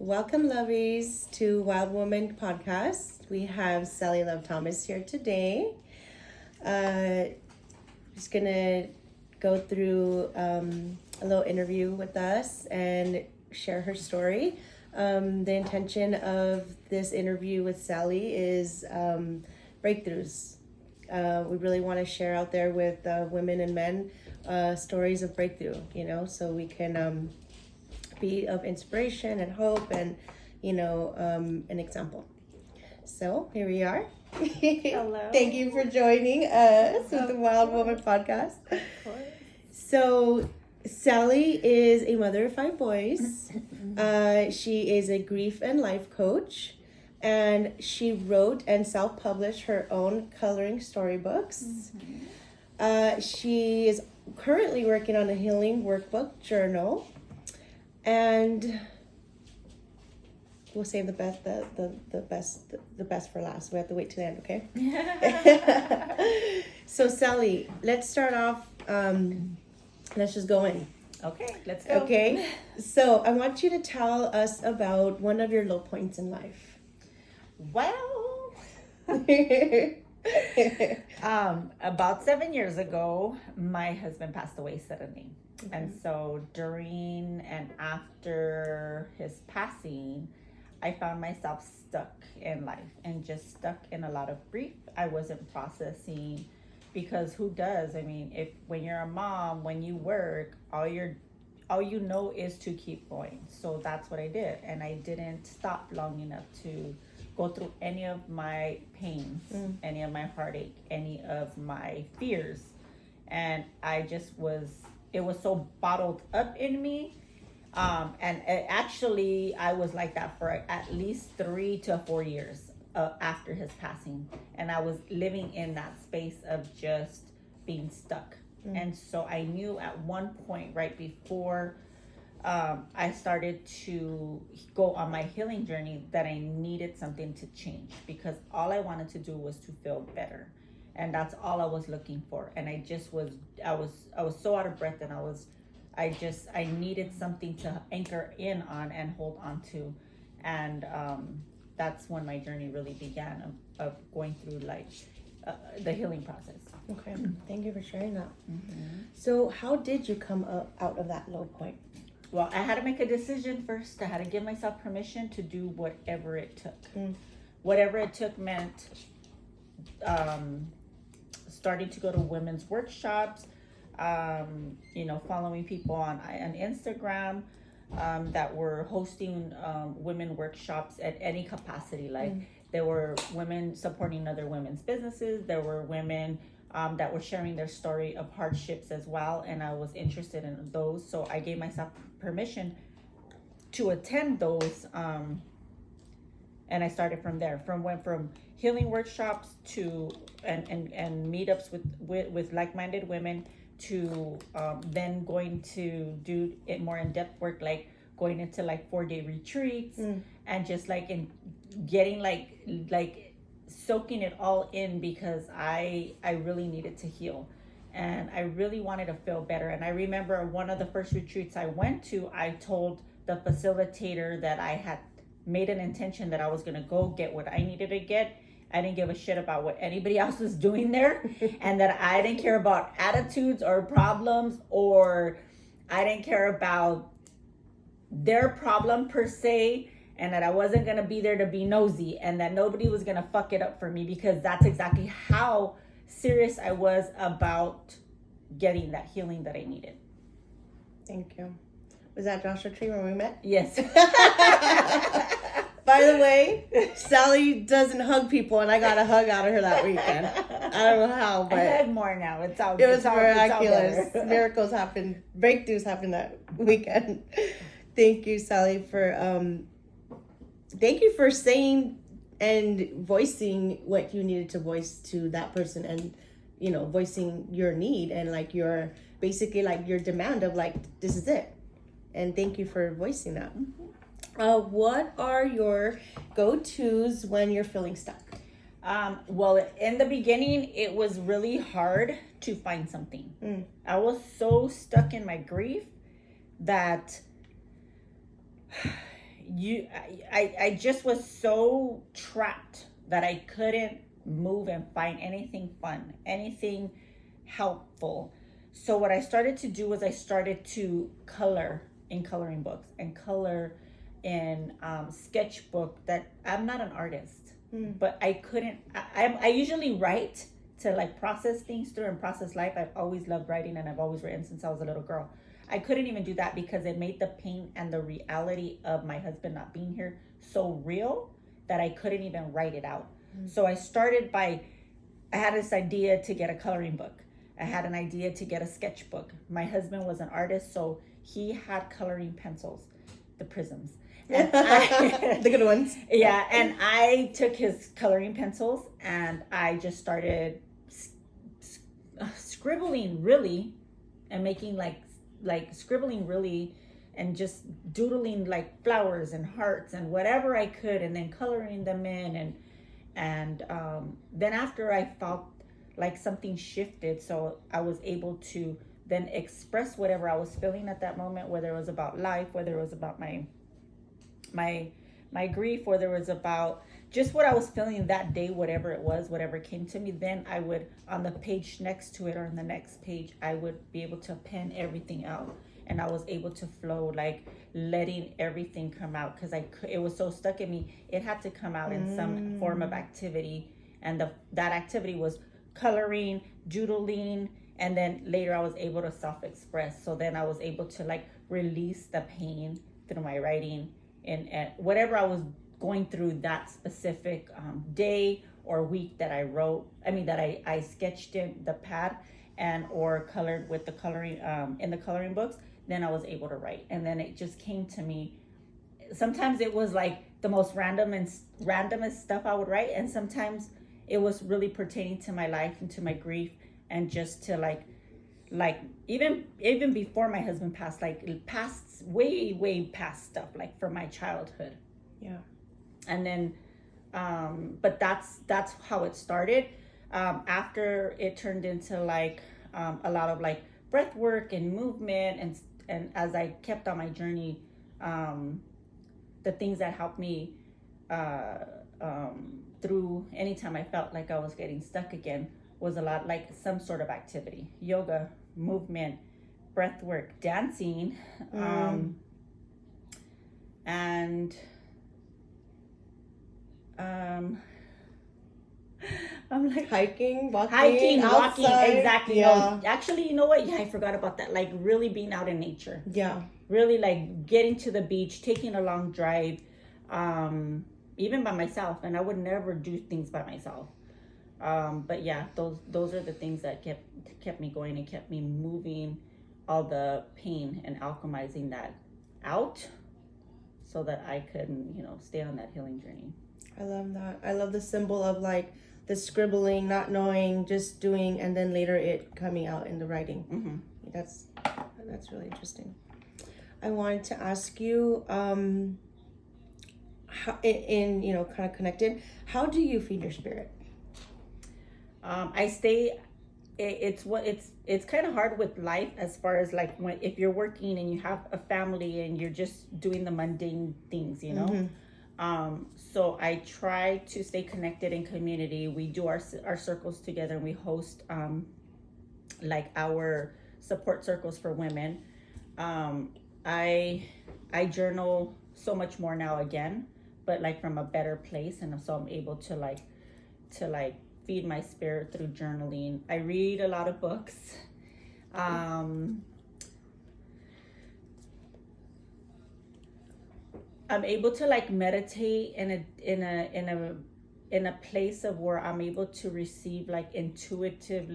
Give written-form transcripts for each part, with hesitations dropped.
Welcome, lovies, to Wild Woman Podcast. We have Sally Love Thomas here today. Just gonna go through a little interview with us and share her story. The intention of this interview with Sally is breakthroughs. We really want to share out there with women and men stories of breakthrough, so we can be of inspiration and hope and, an example. So here we are. Hello. Thank you for joining us with the Wild Woman Podcast. Of course. So Sally is a mother of 5 boys. She is a grief and life coach. And she wrote and self-published her own coloring storybooks. She is currently working on a healing workbook journal. And we'll save the best for last. We have to wait till the end, okay? So Sally, let's start off. Let's just go in. Okay, let's go. Okay. So I want you to tell us about one of your low points in life. Well, about 7 years ago, my husband passed away suddenly. Mm-hmm. And so during and after his passing, I found myself stuck in life and just stuck in a lot of grief. I wasn't processing, because who does? I mean, when you're a mom, when you work, all you know is to keep going. So that's what I did. And I didn't stop long enough to go through any of my pains, any of my heartache, any of my fears. And it was so bottled up in me. Actually, I was like that for at least 3 to 4 years after his passing. And I was living in that space of just being stuck. And so I knew at one point right before I started to go on my healing journey that I needed something to change, because all I wanted to do was to feel better. And that's all I was looking for. And I was so out of breath, and I needed something to anchor in on and hold on to. And that's when my journey really began of going through the healing process. Okay, thank you for sharing that. Mm-hmm. So how did you come out of that low point? Well, I had to make a decision first. I had to give myself permission to do whatever it took. Whatever it took meant starting to go to women's workshops, following people on Instagram that were hosting women workshops at any capacity. There were women supporting other women's businesses. There were women that were sharing their story of hardships as well, and I was interested in those. So I gave myself permission to attend those, and I started from there. Went from healing workshops to and meetups with like-minded women to then going to do it more in-depth work, like going into 4-day retreats and just getting soaking it all in, because I really needed to heal and I really wanted to feel better. And I remember one of the first retreats I went to, I told the facilitator that I had made an intention that I was going to go get what I needed to get. I didn't give a shit about what anybody else was doing there, and that I didn't care about attitudes or problems, or I didn't care about their problem per se, and that I wasn't going to be there to be nosy, and that nobody was going to fuck it up for me, because that's exactly how serious I was about getting that healing that I needed. Thank you. Was that Joshua Tree when we met? Yes. By the way, Sally doesn't hug people, and I got a hug out of her that weekend. I don't know how, but I hug more now. It was miraculous. Miracles happened. Breakthroughs happened that weekend. Thank you, Sally, for saying and voicing what you needed to voice to that person, and voicing your need and your basically your demand of this is it. And thank you for voicing that. What are your go-tos when you're feeling stuck? Well, in the beginning, it was really hard to find something. I was so stuck in my grief that I just was so trapped that I couldn't move and find anything fun, anything helpful. So what I started to do was I started to color in coloring books and color in sketchbook. That I'm not an artist, but I couldn't. I usually write to like process things through and process life. I've always loved writing and I've always written since I was a little girl. I couldn't even do that because it made the pain and the reality of my husband not being here so real that I couldn't even write it out. So I started by, I had this idea to get a coloring book. I had an idea to get a sketchbook. My husband was an artist, so he had coloring pencils, the prisms. And The good ones. Yeah, and I took his coloring pencils and I just started scribbling really and making like scribbling really and just doodling like flowers and hearts and whatever I could, and then coloring them in, and then after I felt like something shifted, so I was able to then express whatever I was feeling at that moment, whether it was about life, whether it was about my grief, whether it was about just what I was feeling that day, whatever it was, whatever came to me. Then I would, on the page next to it or on the next page, I would be able to pen everything out, and I was able to flow, like letting everything come out, because it was so stuck in me. It had to come out in some form of activity, and that activity was coloring, doodling, and then later I was able to self-express. So then I was able to like release the pain through my writing and whatever I was going through that specific day or week that I wrote. I mean that I sketched in the pad and or colored with the coloring in the coloring books. Then I was able to write, and then it just came to me. Sometimes it was like the most randomest stuff I would write, and sometimes it was really pertaining to my life and to my grief, and just to like even before my husband passed, like past way past stuff, like from my childhood. Yeah. And then but that's how it started. After it turned into like a lot of like breath work and movement, and as I kept on my journey, the things that helped me through anytime I felt like I was getting stuck again was a lot like some sort of activity: yoga, movement, breath work, dancing, and I'm like hiking, walking, exactly. Yeah. No, actually, you know what? Yeah, I forgot about that. Like really being out in nature. Yeah. Really like getting to the beach, taking a long drive, even by myself. And I would never do things by myself. But yeah, those are the things that kept me going and kept me moving all the pain and alchemizing that out, so that I could, stay on that healing journey. I love that. I love the symbol of like the scribbling, not knowing, just doing, and then later it coming out in the writing. Mm-hmm. That's really interesting. I wanted to ask you, how, in kind of connected, how do you feed your spirit? I stay. It's kind of hard with life, as far as like if you're working and you have a family and you're just doing the mundane things, Mm-hmm. So I try to stay connected in community. We do our circles together, and we host like our support circles for women. I journal so much more now again, but like from a better place, and so I'm able to feed my spirit through journaling. I read a lot of books. I'm able to like meditate in a place of where I'm able to receive like intuitive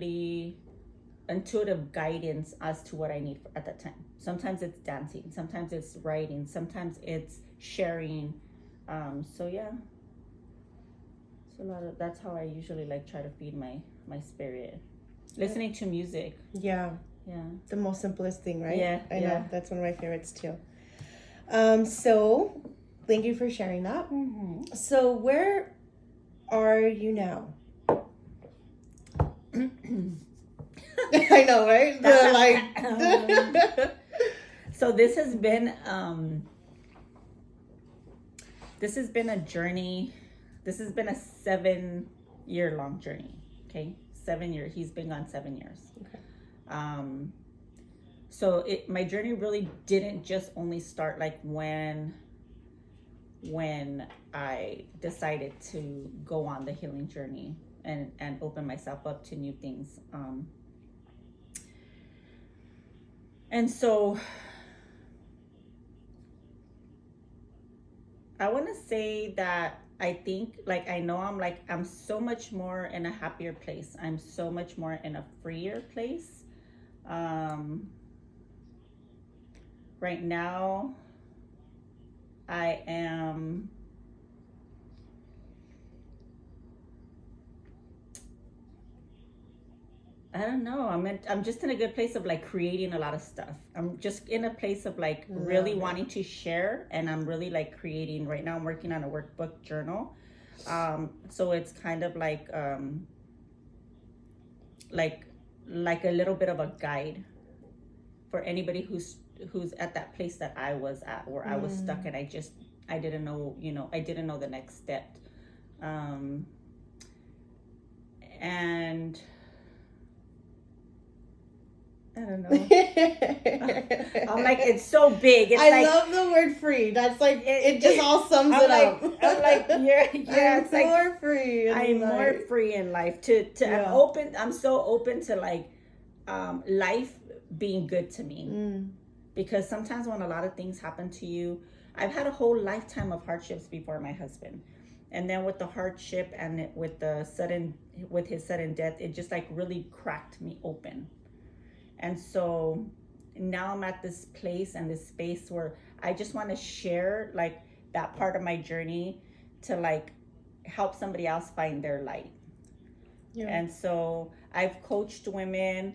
guidance as to what I need at that time. Sometimes it's dancing, sometimes it's writing, sometimes it's sharing. So yeah, it's a lot of, that's how I usually like try to feed my spirit. Listening to music. Yeah. Yeah. The most simplest thing, right? Yeah. I know. That's one of my favorites too. So thank you for sharing that. Mm-hmm. So where are you now? I know, right? So this has been this has been a journey. This has been a 7-year long journey. Okay, 7 years. He's been gone 7 years. Okay. So my journey really didn't just only start like when I decided to go on the healing journey and open myself up to new things. And so I want to say that I think, like, I know I'm so much more in a happier place. I'm so much more in a freer place. Right now, I am I don't know. I'm just in a good place of like creating a lot of stuff. I'm just in a place of like really wanting to share, and I'm really like creating right now. I'm working on a workbook journal. So it's kind of like a little bit of a guide for anybody who's at that place that I was at, where I was stuck and I didn't know, I didn't know the next step. And I don't know. I'm like, it's so big. I love the word free. That's like, it just all sums it up. I'm like, yeah, it's like more free. I'm more free in life. I'm so open to like life being good to me. Because sometimes when a lot of things happen to you, I've had a whole lifetime of hardships before my husband. And then with the hardship and with his sudden death, it just like really cracked me open. And so now I'm at this place and this space where I just want to share like that part of my journey to like help somebody else find their light. Yeah. And so I've coached women.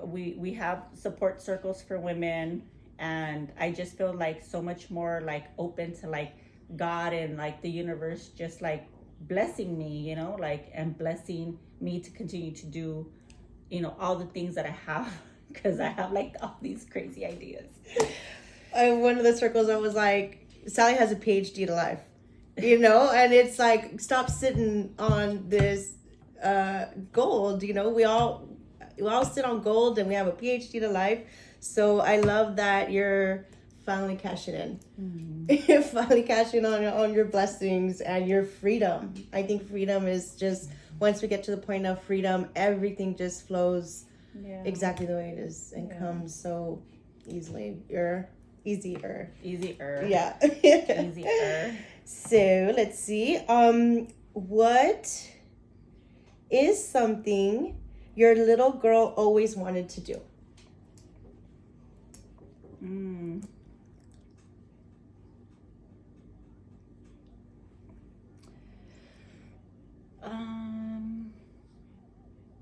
We have support circles for women, and I just feel like so much more like open to like God and like the universe just like blessing me, like, and blessing me to continue to do all the things that I have, because I have like all these crazy ideas. One of the circles I was like, Sally has a PhD to life, and it's like, stop sitting on this gold. We all sit on gold, and we have a PhD to life. So I love that you're finally cashing in. You're finally cashing on your blessings and your freedom. I think freedom is just, once we get to the point of freedom, everything just flows exactly the way it is and comes so easily. Easier. Yeah. Easier. So let's see. What is something your little girl always wanted to do?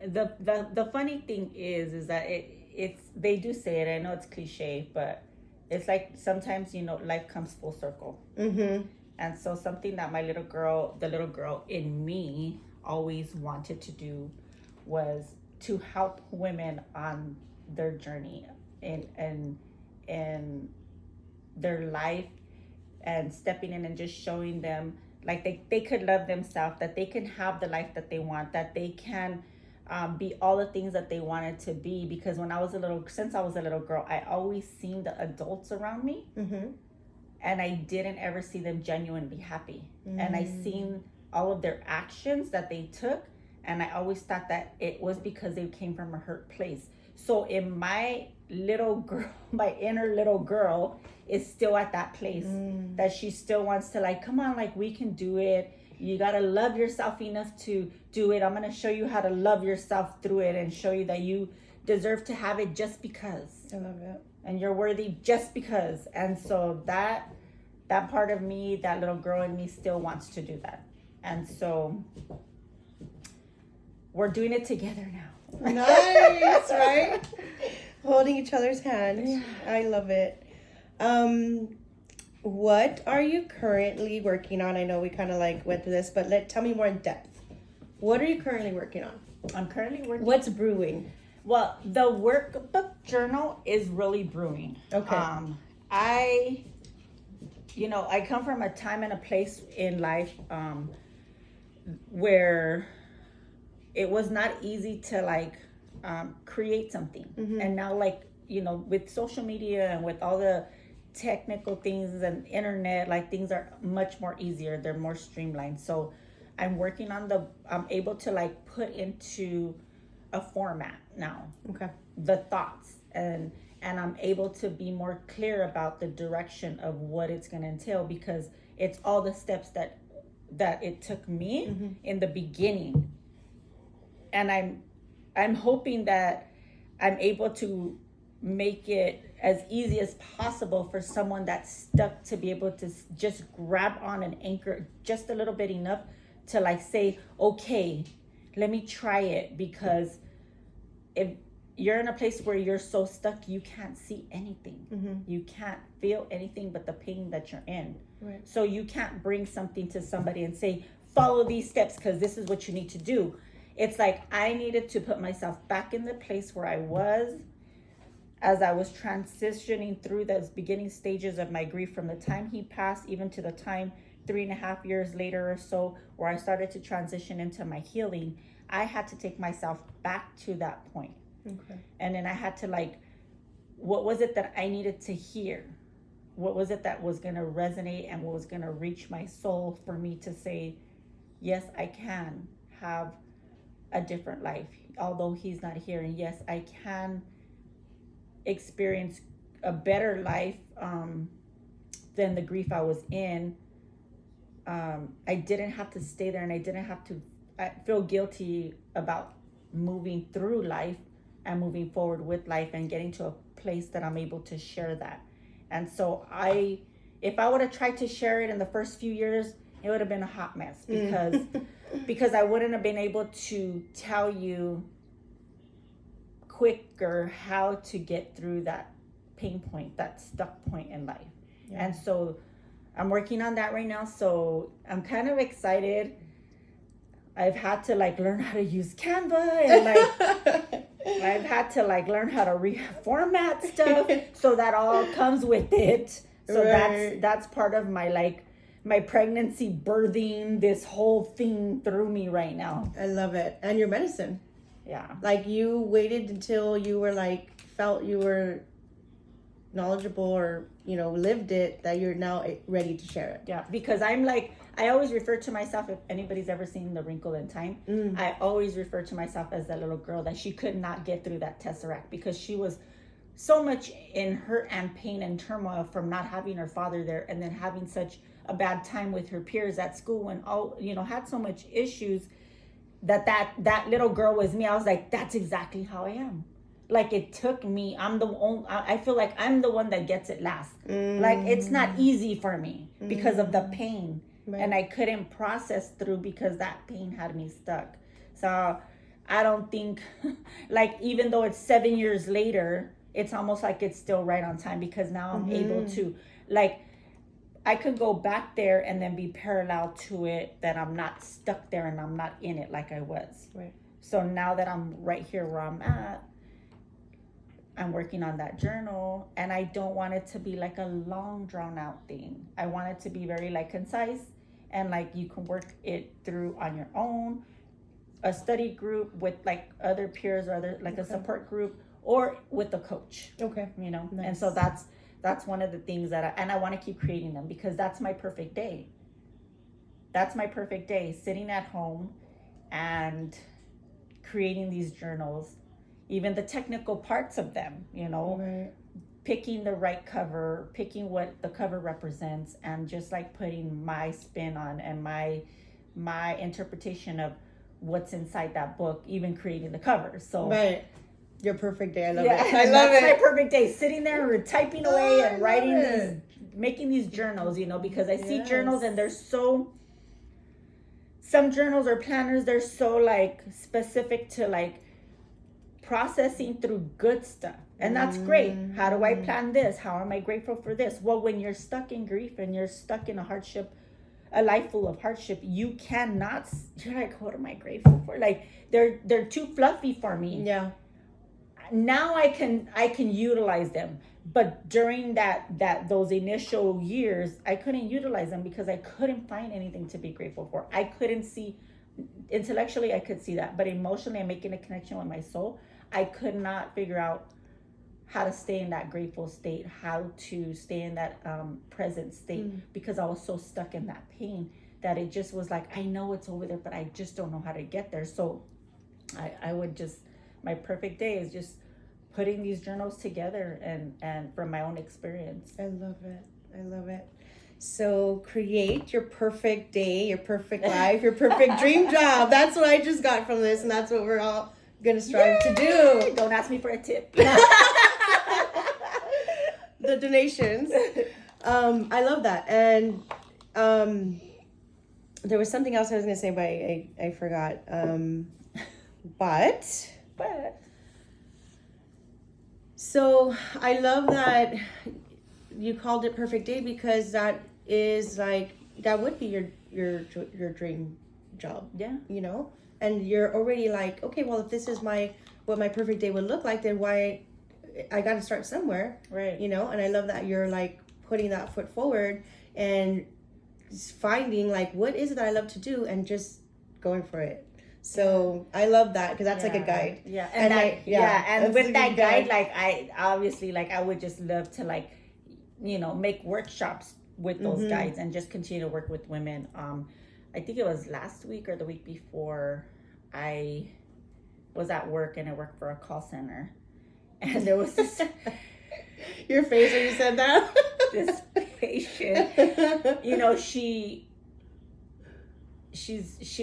The funny thing is that it's they do say it. I know it's cliche, but it's like sometimes life comes full circle. And so something that the little girl in me always wanted to do was to help women on their journey and their life, and stepping in and just showing them like they could love themselves, that they can have the life that they want, that they can be all the things that they wanted to be. Because since I was a little girl, I always seen the adults around me, and I didn't ever see them genuinely happy. And I seen all of their actions that they took, and I always thought that it was because they came from a hurt place. So in my little girl, my inner little girl is still at that place that she still wants to like, come on, like, we can do it. You got to love yourself enough to do it. I'm going to show you how to love yourself through it, and show you that you deserve to have it just because. I love it. And you're worthy just because. And so that part of me, that little girl in me, still wants to do that. And so we're doing it together now. Nice, right? Holding each other's hands. Yeah. I love it. What are you currently working on? I know we kind of like went through this, but tell me more in depth. What are you currently working on? I'm currently working. What's brewing? Well, the workbook journal is really brewing. Okay. you know, I come from a time and a place in life where it was not easy to like create something. And now, like, you know, with social media and with all the technical things and internet, like things are much more easier. They're more streamlined. So I'm working on I'm able to like put into a format now. Okay. The thoughts, and I'm able to be more clear about the direction of what it's going to entail, because it's all the steps that it took me in the beginning. And I'm hoping that I'm able to make it as easy as possible for someone that's stuck to be able to just grab on and anchor just a little bit enough to like say, okay, let me try it. Because if you're in a place where you're so stuck, you can't see anything. You can't feel anything but the pain that you're in. Right. So you can't bring something to somebody and say, follow these steps because this is what you need to do. It's like I needed to put myself back in the place where I was as I was transitioning through those beginning stages of my grief, from the time he passed even to the time 3.5 years later or so where I started to transition into my healing. I had to take myself back to that point. Okay. And then I had to like, what was it that I needed to hear? What was it that was going to resonate and what was going to reach my soul for me to say, yes, I can have a different life, although he's not here. And yes, I can experience a better life than the grief I was in. I didn't have to stay there, and I didn't have to feel guilty about moving through life and moving forward with life and getting to a place that I'm able to share that. And so if I would have tried to share it in the first few years, it would have been a hot mess, because I wouldn't have been able to tell you quicker how to get through that pain point, that stuck point in life. Yeah. And so I'm working on that right now. So I'm kind of excited. I've had to like learn how to use Canva, and like I've had to like learn how to reformat stuff so that all comes with it. So right. that's part of my like my pregnancy birthing this whole thing through me right now. I love it. And your medicine. Yeah. Like you waited until you were like felt you were knowledgeable or, you know, lived it, that you're now ready to share it. Yeah, because I'm like, I always refer to myself, if anybody's ever seen The Wrinkle in Time, I always refer to myself as that little girl that she could not get through that tesseract because she was so much in hurt and pain and turmoil from not having her father there, and then having such a bad time with her peers at school, and all, you know, had so much issues that little girl was me. I was like, that's exactly how I am. Like, it took me, I feel like I'm the one that gets it last. Like, it's not easy for me because of the pain. Right. And I couldn't process through because that pain had me stuck. So I don't think, like, even though it's 7 years later, it's almost like it's still right on time, because now I'm able to, like, I could go back there and then be parallel to it, that I'm not stuck there and I'm not in it like I was. Right. So now that I'm right here where I'm at, I'm working on that journal, and I don't want it to be like a long drawn out thing. I want it to be very like concise, and like you can work it through on your own, a study group with like other peers or other like a support group, or with a coach. Okay. You know, nice. And so that's one of the things that I want to keep creating them, because that's my perfect day. That's my perfect day, sitting at home and creating these journals. Even the technical parts of them, you know, right. Picking the right cover, picking what the cover represents, and just like putting my spin on and my interpretation of what's inside that book, even creating the cover. So right. Your perfect day. I love it. I love it. That's my perfect day, sitting there and typing away and writing making these journals, you know, because I see journals and they're so, some journals or planners, they're so like specific to like processing through good stuff, and that's great. How do I plan this? How am I grateful for this? Well, when you're stuck in grief and you're stuck in a life full of hardship, you're like, what am I grateful for? Like, they're too fluffy for me. Yeah. Now I can utilize them, but during those initial years, I couldn't utilize them because I couldn't find anything to be grateful for. I couldn't see, intellectually I could see that, but emotionally, I'm making a connection with my soul. I could not figure out how to stay in that grateful state, how to stay in that present state, because I was so stuck in that pain that it just was like, I know it's over there, but I just don't know how to get there. So I would just, my perfect day is just putting these journals together and from my own experience. I love it. I love it. So create your perfect day, your perfect life, your perfect dream job. That's what I just got from this, and that's what we're all gonna strive to do. Don't ask me for a tip. The donations. I love that. And there was something else I was gonna say, but I forgot. But so I love that you called it perfect day, because that is like, that would be your dream job. Yeah. You know, and you're already like, okay, well, if this is what my perfect day would look like, then why, I got to start somewhere. Right. You know, and I love that you're like putting that foot forward and finding like, what is it that I love to do, and just going for it. So I love that, because that's like a guide. Yeah. And And with like that guide, like I obviously, like I would just love to, like, you know, make workshops with those guides and just continue to work with women. I think it was last week or the week before, I was at work and I worked for a call center, and there was this your face when you said that. this patient, you know, she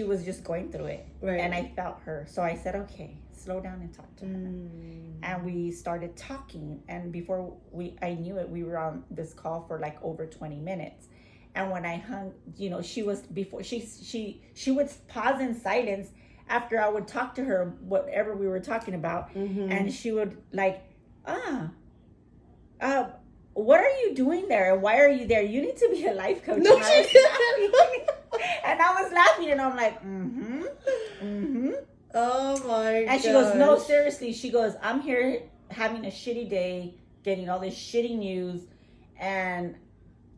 was just going through it, Right. and I felt her, so I said, okay, slow down and talk to her. And we started talking, and before I knew it, we were on this call for like over 20 minutes. And when I hung, you know, she would pause in silence after I would talk to her whatever we were talking about, and she would like, what are you doing there? Why are you there? You need to be a life coach. No, and I was laughing, and I'm like, Oh my And she goes, no, seriously. She goes, I'm here having a shitty day, getting all this shitty news. And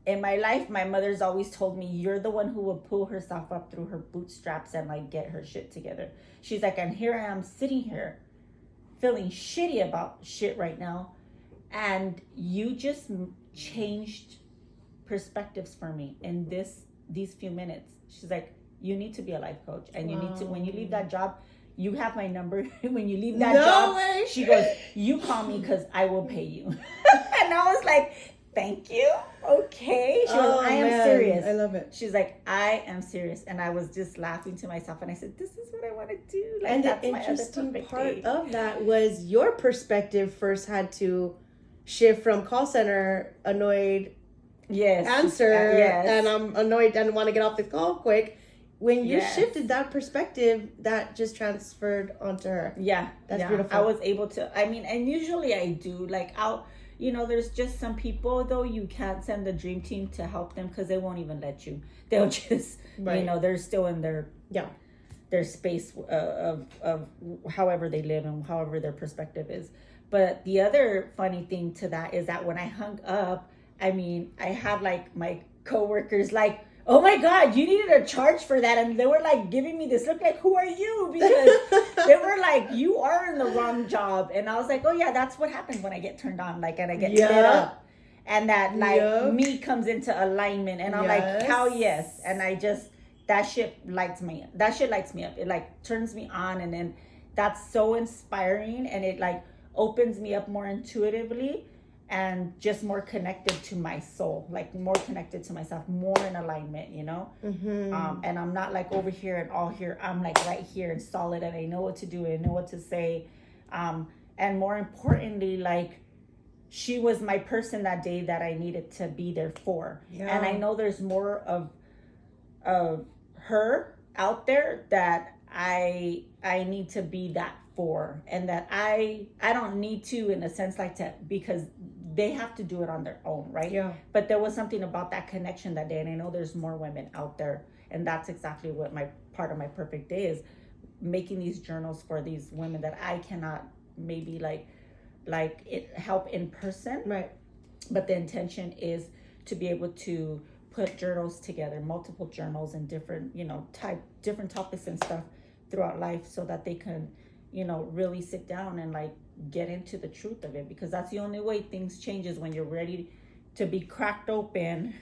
in my life, my mother's always told me, you're the one who will pull herself up through her bootstraps and like get her shit together. She's like, and here I am sitting here feeling shitty about shit right now. And you just changed perspectives for me in these few minutes. She's like, you need to be a life coach. And you need to, when you leave that job, you have my number. When you leave that job, way. She goes, you call me because I will pay you. And I was like, thank you. Okay. She goes, I am serious. I love it. She's like, I am serious. And I was just laughing to myself. And I said, this is what I want to do. Like, And that's the my other interesting perfect part day. of that was your perspective first had to shift from call center annoyed answer and I'm annoyed and want to get off the call quick. When you shifted that perspective, that just transferred onto her. Yeah. That's beautiful. I was able to, I mean, and usually I do, like, you know, there's just some people, though, you can't send the dream team to help them because they won't even let you. They'll just, you know, they're still in their space of however they live and however their perspective is. But the other funny thing to that is that when I hung up, I mean, I had like my coworkers like, oh my God, you needed a charge for that. And they were like giving me this look like, who are you? Because they were like, you are in the wrong job. And I was like, oh yeah, that's what happens when I get turned on, like, and I get lit up. And that like me comes into alignment. And I'm like, hell yes. And I just, that shit lights me up. That shit lights me up. It like turns me on. And then that's so inspiring. And it like opens me up more intuitively and just more connected to my soul, like more connected to myself, more in alignment, you know? And I'm not like over here and all here. I'm like right here and solid, and I know what to do and I know what to say. And more importantly, like she was my person that day that I needed to be there for. And I know there's more of her out there that I need to be that for, and that I don't need to, in a sense, like to, because they have to do it on their own, right? Yeah. But there was something about that connection that day, and I know there's more women out there, and that's exactly what my part of my perfect day is, making these journals for these women that I cannot maybe like like help in person, Right. but the intention is to be able to put journals together, multiple journals and different, different topics and stuff throughout life, so that they can, really sit down and like get into the truth of it, because that's the only way things changes, when you're ready to be cracked open,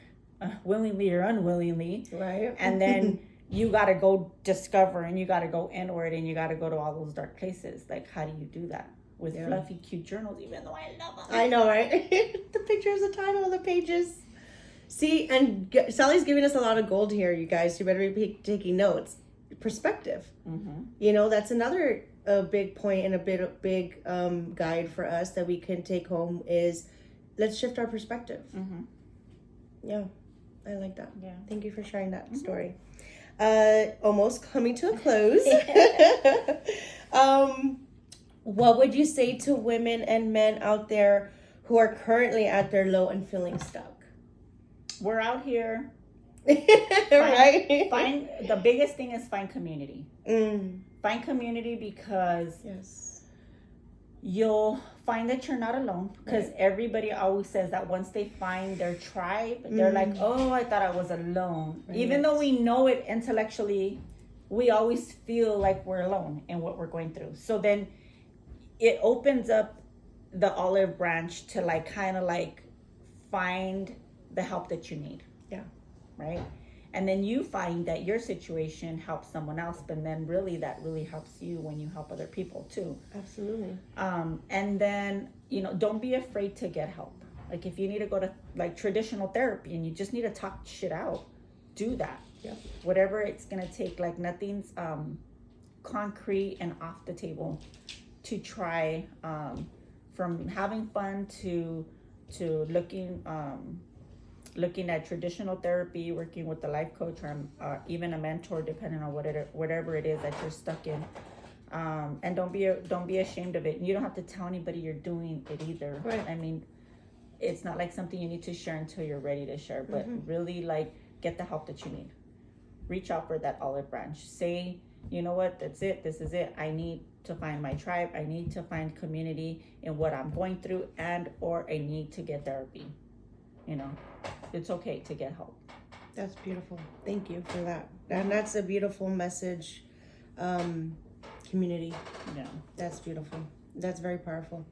willingly or unwillingly, Right. and then you got to go discover, and you got to go inward, and you got to go to all those dark places. Like, how do you do that with fluffy, cute journals? Even though I love them, I know, right? The pictures, the title of the pages. See, and Sally's giving us a lot of gold here, you guys. You better be taking notes. Perspective. Mm-hmm. That's another big point and a big guide for us that we can take home is, let's shift our perspective. Mm-hmm. Yeah, I like that. Yeah. Thank you for sharing that story. Almost coming to a close. What would you say to women and men out there who are currently at their low and feeling stuck? We're out here. Right? Find the biggest thing is find community. Mm. Find community, because Yes. you'll find that you're not alone, because Right. everybody always says that once they find their tribe, they're like, oh, I thought I was alone. Right. Even though we know it intellectually, we always feel like we're alone in what we're going through. So then it opens up the olive branch to like kind of like find the help that you need. Yeah. Right? And then you find that your situation helps someone else, but then really that really helps you when you help other people too. Absolutely. And then, don't be afraid to get help. Like, if you need to go to like traditional therapy and you just need to talk shit out, do that. Yep. Whatever it's gonna take. Like, nothing's concrete and off the table to try, from having fun to looking at traditional therapy, working with a life coach, or even a mentor, depending on whatever it is that you're stuck in. And don't be ashamed of it. You don't have to tell anybody you're doing it either. Right. I mean, it's not like something you need to share until you're ready to share, but really like get the help that you need. Reach out for that olive branch. Say, you know what, that's it. This is it. I need to find my tribe. I need to find community in what I'm going through, or I need to get therapy. It's okay to get help. That's beautiful. Thank you for that. And that's a beautiful message. Community. Yeah. That's beautiful. That's very powerful.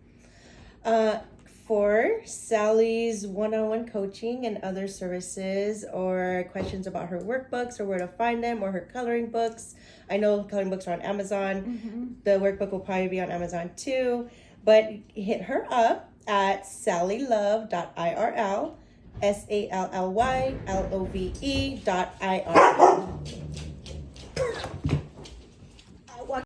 For Sally's one-on-one coaching and other services, or questions about her workbooks or where to find them, or her coloring books, I know coloring books are on Amazon. Mm-hmm. The workbook will probably be on Amazon too. But hit her up at sallylove.irl, SALLYLOVE.IRL.